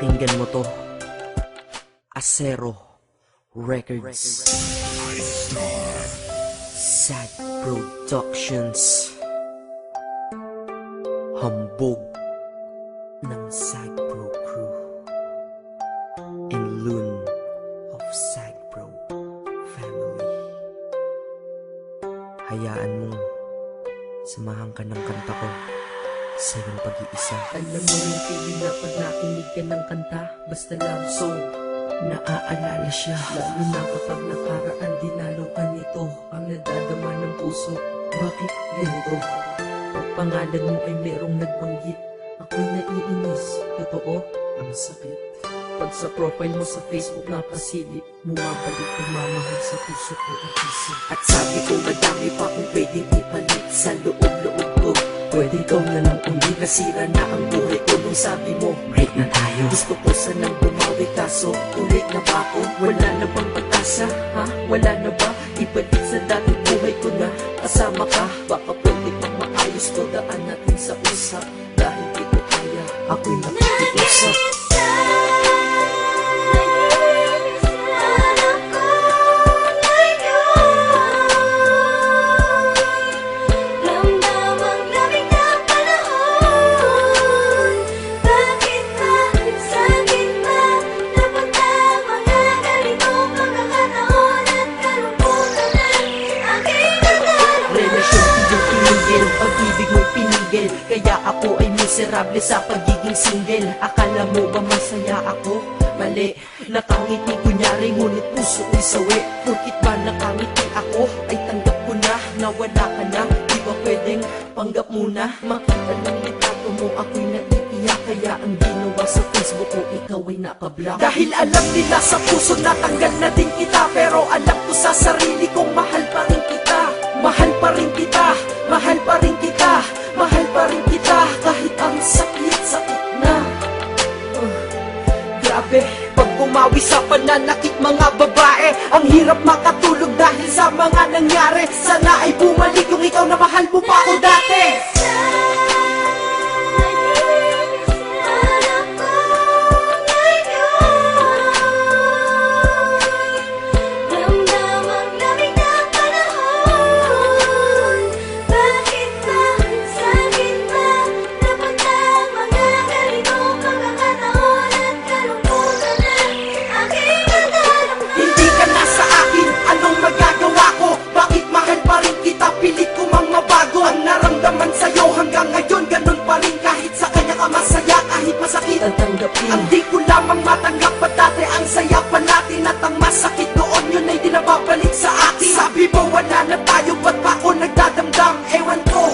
Pakinggan mo to. Acero Records, Sad Productions, hambog ng Sad Pro Crew, and Loon of Sad Pro Family. Hayaan mong samahan ka ng kanta ko sa iyong pag-iisa. Alam mo rin feeling na pag nakinig ka ng kanta, basta lang song, naaalala siya. Lalo na kapag nakaraan, dinalo ka nito, ang nadadama ng puso. Bakit ganito? Pag pangalan mo ay merong nagbanggit, ako'y naiinis. Totoo, ang sakit. Pag sa profile mo sa Facebook napasilip, bumabalik pagmamahal sa puso ko at isip. At sabi ko madami pa kung pwedeng ipalit sa loob-loob ko. Pwede ikaw na lang ulit, nasira na ang buhay ko nung sabi mo break na tayo. Gusto ko sanang bumawi kaso ulit na ba ako? Wala na bang pag-asa? Ha? Wala na ba? Ibalik sa dating buhay ko na kasama ka. Baka pwede pang maayos ko, daan natin sa usap. Dahil di ko kaya, ako'y nakikiusap. Pag-ibig mo'y pinigil, kaya ako ay miserable sa pagiging single. Akala mo ba masaya ako? Mali, nakangiti kunyari ngunit puso ko'y sawi. Porkit ba nakangiti ako ay tanggap ko na nawala ka na. Di ba pwedeng panggap muna? Makita ng litrato mo ako'y naiiyak, kaya ang ginawa sa Facebook ko ikaw ay nakablock. Dahil alam nila sa puso natanggal na din kita, pero alam ko sa sarili kong mahal pa rin kita. Mahal pa rin kita, mahal pa rin kita, mahal pa rin kita, kahit ang sakit-sakit na. Grabe, pag bumawi sa pananakit mga babae, ang hirap makatulog dahil sa mga nangyari. Sana ay bumalik yung ikaw na mahal mo pa ako dati. Ang di ko lamang matanggap pa dati ang saya pa natin, at ang masakit doon yun ay di nababalik sa atin. Sabi mo wala na tayo, ba't pa ako nagdadamdam? Ewan ko,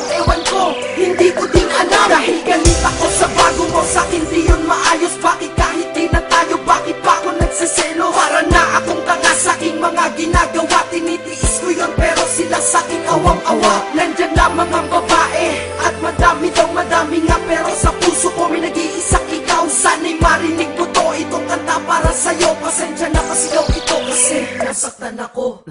hindi ko din alam. Dahil galit ako sa bago mo, sa'kin di yun maayos. Bakit kahit di na tayo, bakit pa ako nagsaselo? Para na akong tanga sa'king mga ginagawa, tinitiis ko yun pero sila sa'king awang-awa. Nandyan lamang ang babae at madami daw madami nga, pero sa puso ko may nag-iisa ikaw. Sana'y marinig mo to, itong kanta para sa'yo. Pasensya na pasigaw ito kasi nasaktan ako.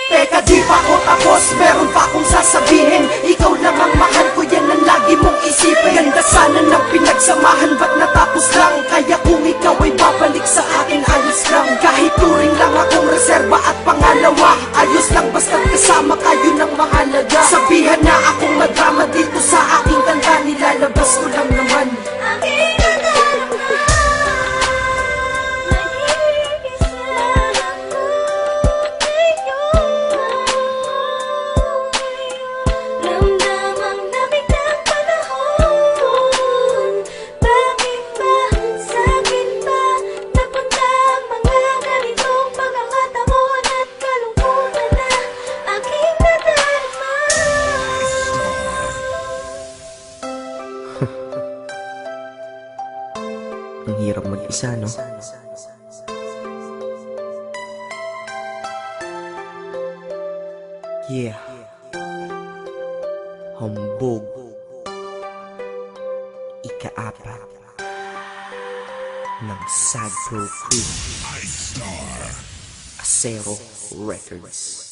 Teka, di pa ako tapos, meron pa akong sasabihin. Ikaw lang ang mahal ko, yan ang lagi mong isipin. Ganda sana ng pinagsamahan, ba't natapos lang? Kaya kung ikaw ay babalik sa akin, ayos lang. Kahit turing lang akong reserba at pangalawa, ayos lang basta't kasama kayo ng mahalaga. Sabihan na akong madrama dito sa aking kanta, nilalabas ko lang naman. Ang hirap mag-isa, no? Yeah. Hambog. Ika-apat ng Sad Pro Crew, Acero Records.